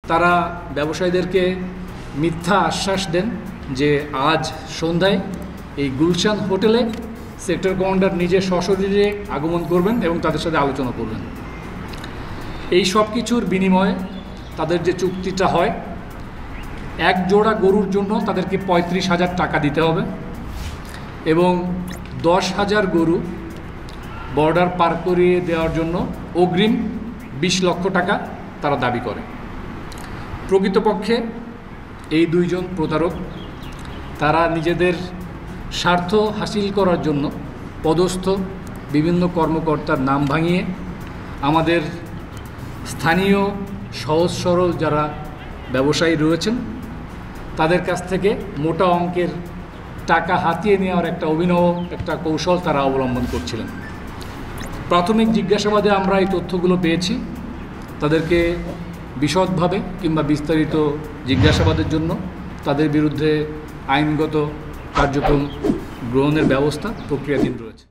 তারা ব্যবসায়ীদেরকে মিথ্যা আশ্বাস দেন যে আজ সন্ধ্যায় এই গুলশান হোটেলে সেক্টর কমান্ডার নিজে সশরীরে আগমন করবেন এবং তাদের সাথে আলোচনা করবেন। এই সব কিছুর বিনিময়ে তাদের যে চুক্তিটা হয়, এক জোড়া গরুর জন্য তাদেরকে 35,000 টাকা দিতে হবে এবং 10,000 গরু বর্ডার পার করিয়ে দেওয়ার জন্য অগ্রিম 20 লক্ষ টাকা তারা দাবি করে। প্রকৃতপক্ষে এই দুইজন প্রতারক তারা নিজেদের স্বার্থ হাসিল করার জন্য পদস্থ বিভিন্ন কর্মকর্তার নাম ভাঙিয়ে আমাদের স্থানীয় সহজ সরল যারা ব্যবসায়ী রয়েছেন তাদের কাছ থেকে মোটা অঙ্কের টাকা হাতিয়ে নেওয়ার একটা অভিনব একটা কৌশল তারা অবলম্বন করছিলেন। প্রাথমিক জিজ্ঞাসাবাদে আমরা এই তথ্যগুলো পেয়েছি। তাদেরকে বিশদভাবে কিংবা বিস্তারিত জিজ্ঞাসাবাদের জন্য তাদের বিরুদ্ধে আইনগত কার্যক্রম গ্রহণের ব্যবস্থা প্রক্রিয়াধীন রয়েছে।